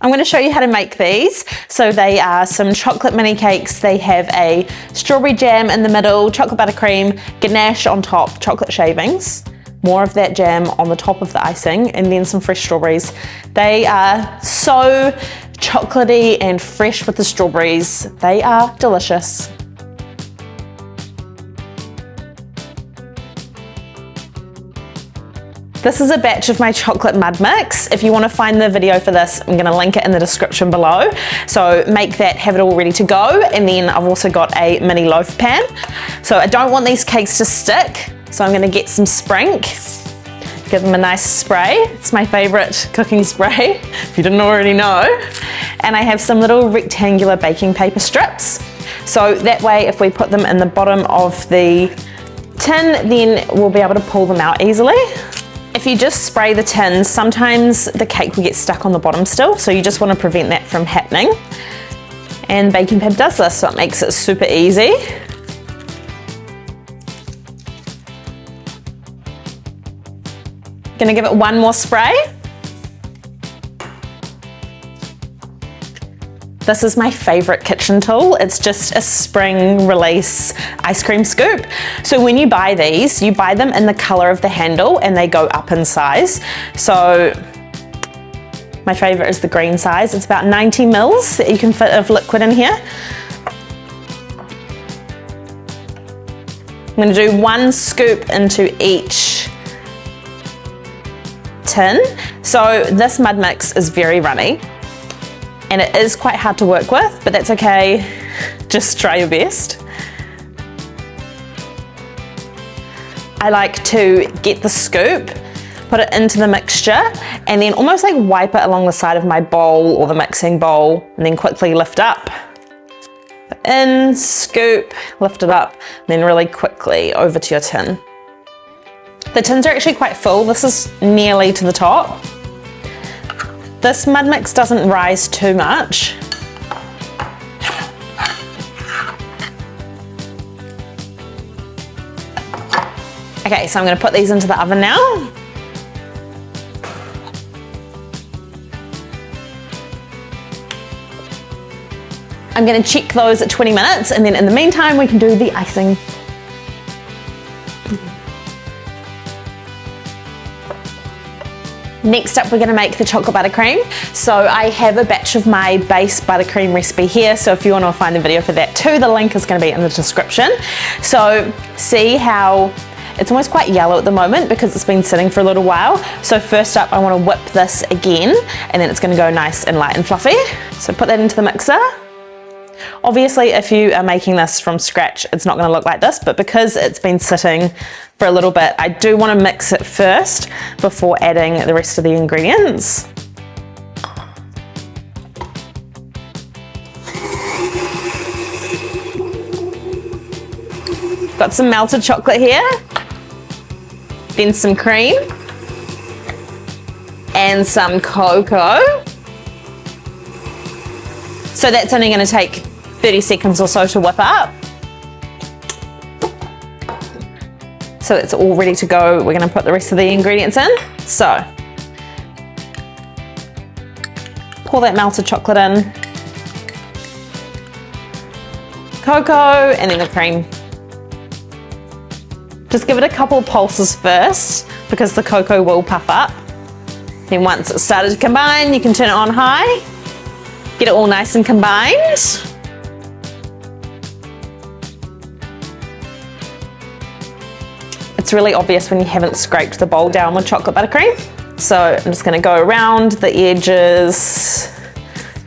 I'm going to show you how to make these. So they are some chocolate mini cakes. They have a strawberry jam in the middle, chocolate buttercream, ganache on top, chocolate shavings, more of that jam on the top of the icing, and then some fresh strawberries. They are so chocolatey and fresh with the strawberries. They are delicious. This is a batch of my chocolate mud mix. If you want to find the video for this, I'm going to link it in the description below. So make that, have it all ready to go. And then I've also got a mini loaf pan. So I don't want these cakes to stick. So I'm going to get some Sprink, give them a nice spray. It's my favorite cooking spray, if you didn't already know. And I have some little rectangular baking paper strips. So that way, if we put them in the bottom of the tin, then we'll be able to pull them out easily. If you just spray the tin, sometimes the cake will get stuck on the bottom still, so you just want to prevent that from happening. And baking paper does this, so it makes it super easy. Gonna give it one more spray. This is my favorite kitchen tool. It's just a spring release ice cream scoop. So when you buy these, you buy them in the color of the handle and they go up in size. So my favorite is the green size. It's about 90 mils that you can fit of liquid in here. I'm gonna do one scoop into each tin. So this mud mix is very runny, and it is quite hard to work with, but that's okay. Just try your best. I like to get the scoop, put it into the mixture, and then almost like wipe it along the side of my bowl or the mixing bowl, and then quickly lift up. Put in, scoop, lift it up, and then really quickly over to your tin. The tins are actually quite full. This is nearly to the top. This mud mix doesn't rise too much. Okay, so I'm going to put these into the oven now. I'm going to check those at 20 minutes, and then in the meantime we can do the icing. Next up, we're going to make the chocolate buttercream. So I have a batch of my base buttercream recipe here, so if you want to find the video for that too, the link is going to be in the description. So see how it's almost quite yellow at the moment because it's been sitting for a little while. So first up, I want to whip this again, and then it's going to go nice and light and fluffy. So put that into the mixer. Obviously, if you are making this from scratch, it's not going to look like this, but because it's been sitting for a little bit, I do want to mix it first before adding the rest of the ingredients. Got some melted chocolate here, then some cream, and some cocoa. So that's only going to take 30 seconds or so to whip up. So it's all ready to go. We're going to put the rest of the ingredients in. So pour that melted chocolate in, cocoa, and then the cream. Just give it a couple of pulses first because the cocoa will puff up. Then once it's started to combine, you can turn it on high. Get it all nice and combined. It's really obvious when you haven't scraped the bowl down with chocolate buttercream. So I'm just going to go around the edges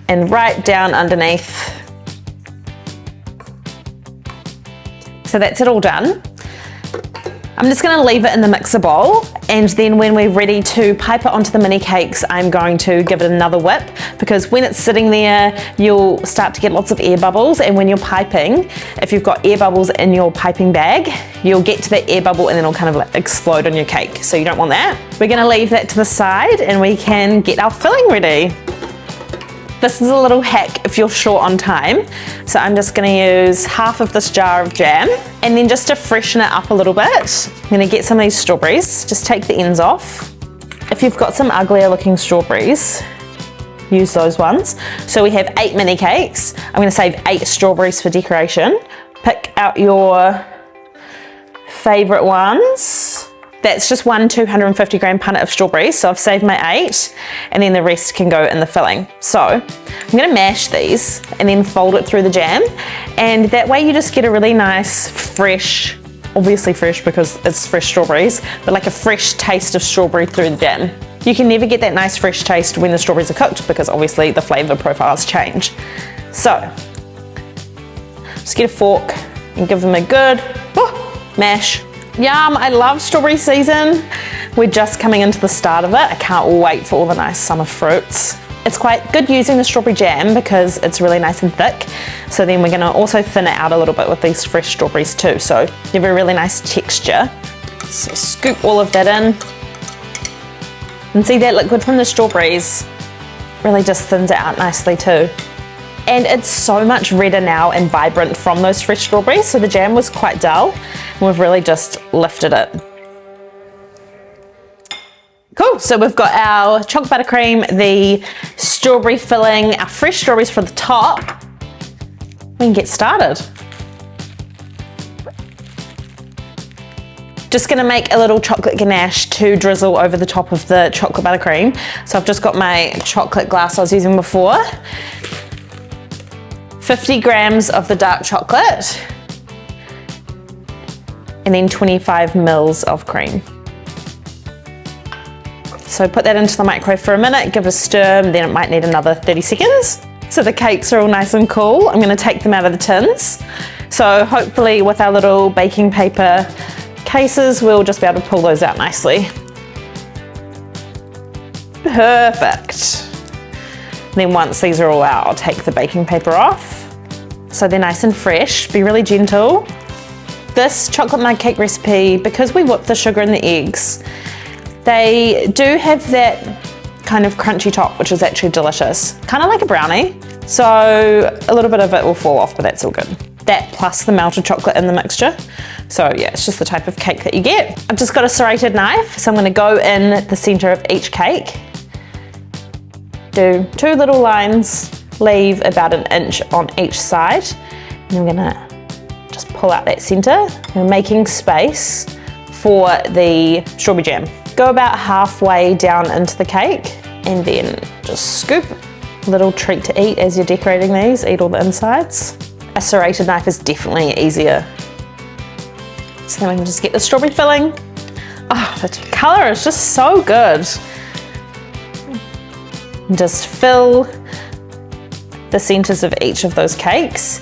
and right down underneath. So that's it all done. I'm just going to leave it in the mixer bowl, and then when we're ready to pipe it onto the mini cakes, I'm going to give it another whip, because when it's sitting there, you'll start to get lots of air bubbles, and when you're piping, if you've got air bubbles in your piping bag, you'll get to that air bubble and then it'll kind of like explode on your cake, so you don't want that. We're going to leave that to the side and we can get our filling ready. This is a little hack if you're short on time. So I'm just going to use half of this jar of jam, and then just to freshen it up a little bit, I'm going to get some of these strawberries, just take the ends off. If you've got some uglier looking strawberries, use those ones. So we have 8 mini cakes. I'm gonna save 8 strawberries for decoration. Pick out your favorite ones. That's just one 250 gram punnet of strawberries. So I've saved my 8 and then the rest can go in the filling. So I'm gonna mash these and then fold it through the jam. And that way you just get a really nice, fresh, obviously fresh because it's fresh strawberries, but like a fresh taste of strawberry through the jam. You can never get that nice fresh taste when the strawberries are cooked because obviously the flavor profiles change. So, just get a fork and give them a good mash. Yum, I love strawberry season. We're just coming into the start of it. I can't wait for all the nice summer fruits. It's quite good using the strawberry jam because it's really nice and thick. So then we're gonna also thin it out a little bit with these fresh strawberries too. So you have a really nice texture. So scoop all of that in. And see that liquid from the strawberries really just thins it out nicely too. And it's so much redder now and vibrant from those fresh strawberries. So the jam was quite dull and we've really just lifted it. Cool, so we've got our chocolate buttercream, the strawberry filling, our fresh strawberries for the top. We can get started. Just gonna make a little chocolate ganache to drizzle over the top of the chocolate buttercream. So I've just got my chocolate glass I was using before. 50 grams of the dark chocolate. And then 25 mils of cream. So put that into the microwave for a minute, give it a stir, and then it might need another 30 seconds. So the cakes are all nice and cool. I'm gonna take them out of the tins. So hopefully with our little baking paper cases, we'll just be able to pull those out nicely. Perfect. And then once these are all out, I'll take the baking paper off. So they're nice and fresh, be really gentle. This chocolate mud cake recipe, because we whip the sugar and the eggs, they do have that kind of crunchy top, which is actually delicious. Kind of like a brownie. So a little bit of it will fall off, but that's all good. That plus the melted chocolate in the mixture. So yeah, it's just the type of cake that you get. I've just got a serrated knife, so I'm gonna go in the center of each cake. Do 2 little lines, leave about 1 inch on each side. And I'm gonna just pull out that center. We're making space for the strawberry jam. Go about halfway down into the cake and then just scoop. A little treat to eat as you're decorating these, eat all the insides. A serrated knife is definitely easier. So then we can just get the strawberry filling. Oh, the color is just so good. And just fill the centers of each of those cakes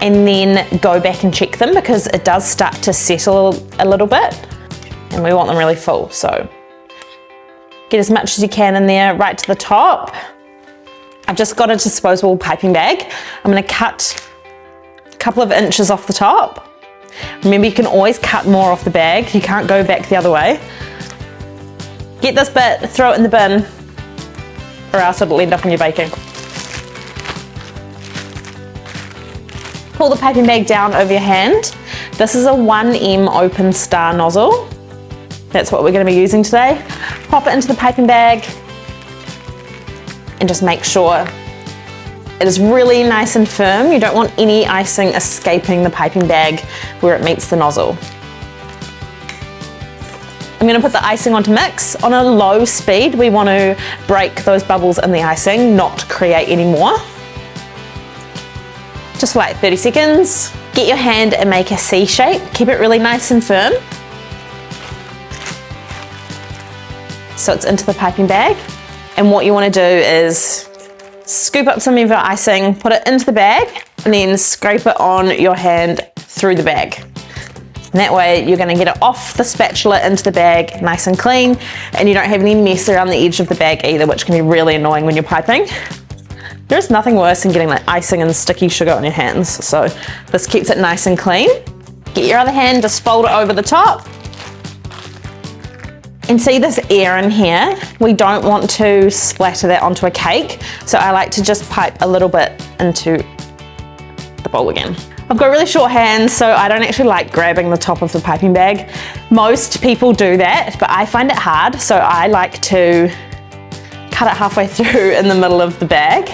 and then go back and check them because it does start to settle a little bit. And we want them really full, so get as much as you can in there right to the top. I've just got a disposable piping bag. I'm gonna cut a couple of inches off the top. Remember, you can always cut more off the bag. You can't go back the other way. Get this bit, throw it in the bin, or else it'll end up in your baking. Pull the piping bag down over your hand. This is a 1M open star nozzle. That's what we're going to be using today. Pop it into the piping bag and just make sure it is really nice and firm. You don't want any icing escaping the piping bag where it meets the nozzle. I'm going to put the icing on to mix. On a low speed, we want to break those bubbles in the icing, not create any more. Just for like 30 seconds. Get your hand and make a C shape. Keep it really nice and firm. So it's into the piping bag. And what you want to do is scoop up some of your icing, put it into the bag, and then scrape it on your hand through the bag. And that way you're going to get it off the spatula into the bag nice and clean, and you don't have any mess around the edge of the bag either, which can be really annoying when you're piping. There's nothing worse than getting like icing and sticky sugar on your hands, so this keeps it nice and clean. Get your other hand, just fold it over the top. And see this air in here? We don't want to splatter that onto a cake, so I like to just pipe a little bit into the bowl again. I've got really short hands, so I don't actually like grabbing the top of the piping bag. Most people do that, but I find it hard, so I like to cut it halfway through in the middle of the bag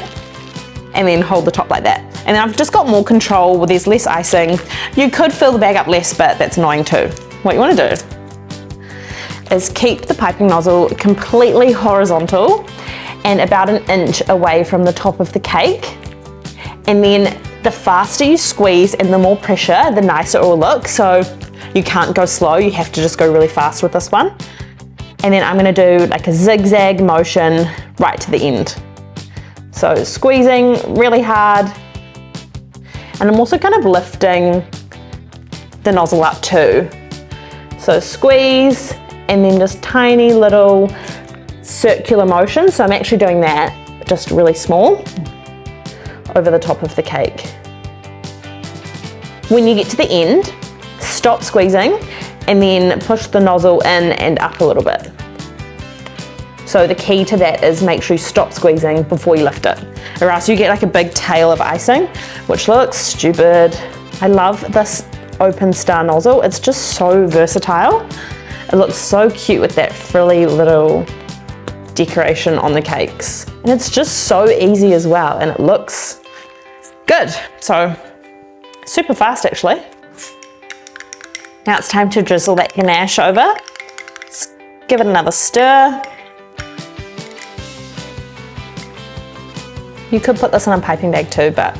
and then hold the top like that. And then I've just got more control where there's less icing. You could fill the bag up less, but that's annoying too. What you want to do is keep the piping nozzle completely horizontal and about an inch away from the top of the cake. And then the faster you squeeze and the more pressure, the nicer it will look. So you can't go slow, you have to just go really fast with this one. And then I'm gonna do like a zigzag motion right to the end. So squeezing really hard. And I'm also kind of lifting the nozzle up too. So squeeze and then just tiny little circular motion. So I'm actually doing that just really small over the top of the cake. When you get to the end, stop squeezing and then push the nozzle in and up a little bit. So the key to that is make sure you stop squeezing before you lift it, or else you get like a big tail of icing, which looks stupid. I love this open star nozzle. It's just so versatile. It looks so cute with that frilly little decoration on the cakes. And it's just so easy as well, and it looks good. So super fast actually. Now it's time to drizzle that ganache over. Let's give it another stir. You could put this in a piping bag too, but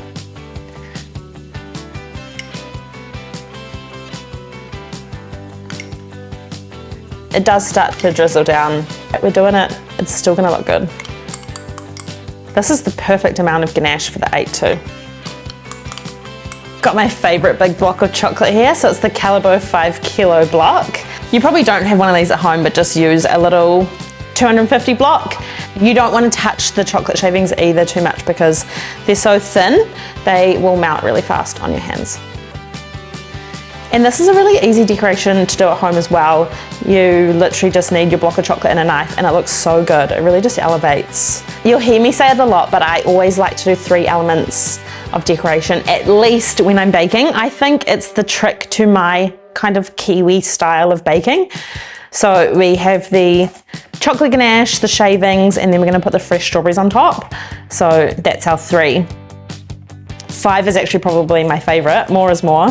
it does start to drizzle down. We're doing it, it's still gonna look good. This is the perfect amount of ganache for the 8 too. Got my favorite big block of chocolate here, so it's the Calibo 5 kilo block. You probably don't have one of these at home, but just use a little 250 block. You don't want to touch the chocolate shavings either too much because they're so thin, they will melt really fast on your hands. And this is a really easy decoration to do at home as well. You literally just need your block of chocolate and a knife and it looks so good. It really just elevates. You'll hear me say it a lot, but I always like to do 3 elements of decoration, at least when I'm baking. I think it's the trick to my kind of Kiwi style of baking. So we have the chocolate ganache, the shavings, and then we're gonna put the fresh strawberries on top. So that's our 3. 5 is actually probably my favorite. More is more.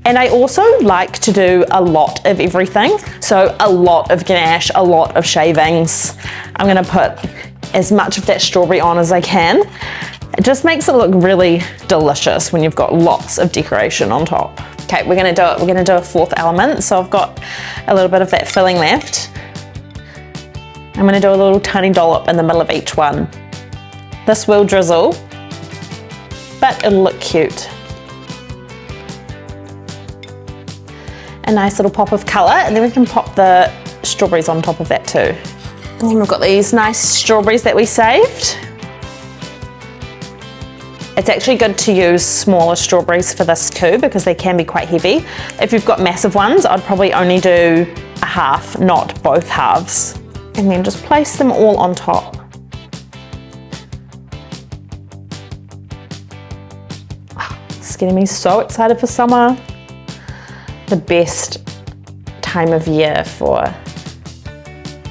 And I also like to do a lot of everything. So a lot of ganache, a lot of shavings. I'm gonna put as much of that strawberry on as I can. It just makes it look really delicious when you've got lots of decoration on top. Okay, we're gonna do it. We're gonna do a 4th element. So I've got a little bit of that filling left. I'm gonna do a little tiny dollop in the middle of each one. This will drizzle, but it'll look cute. A nice little pop of color, and then we can pop the strawberries on top of that too. And then we've got these nice strawberries that we saved. It's actually good to use smaller strawberries for this too because they can be quite heavy. If you've got massive ones, I'd probably only do a half, not both halves. And then just place them all on top. It's getting me so excited for summer. The best time of year for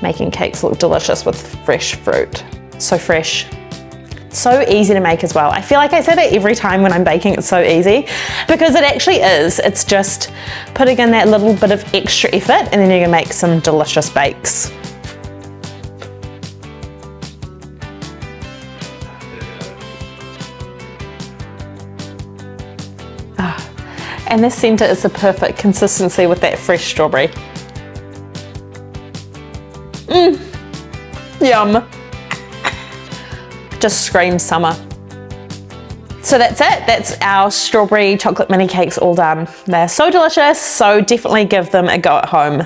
making cakes look delicious with fresh fruit. So fresh. So easy to make as well. I feel like I say that every time when I'm baking, it's so easy, because it actually is. It's just putting in that little bit of extra effort and then you're gonna make some delicious bakes. And this center is the perfect consistency with that fresh strawberry. Yum. Just screams summer. So that's it. That's our strawberry chocolate mini cakes all done. They're so delicious, so definitely give them a go at home.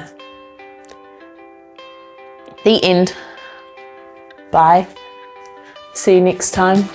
The end. Bye. See you next time.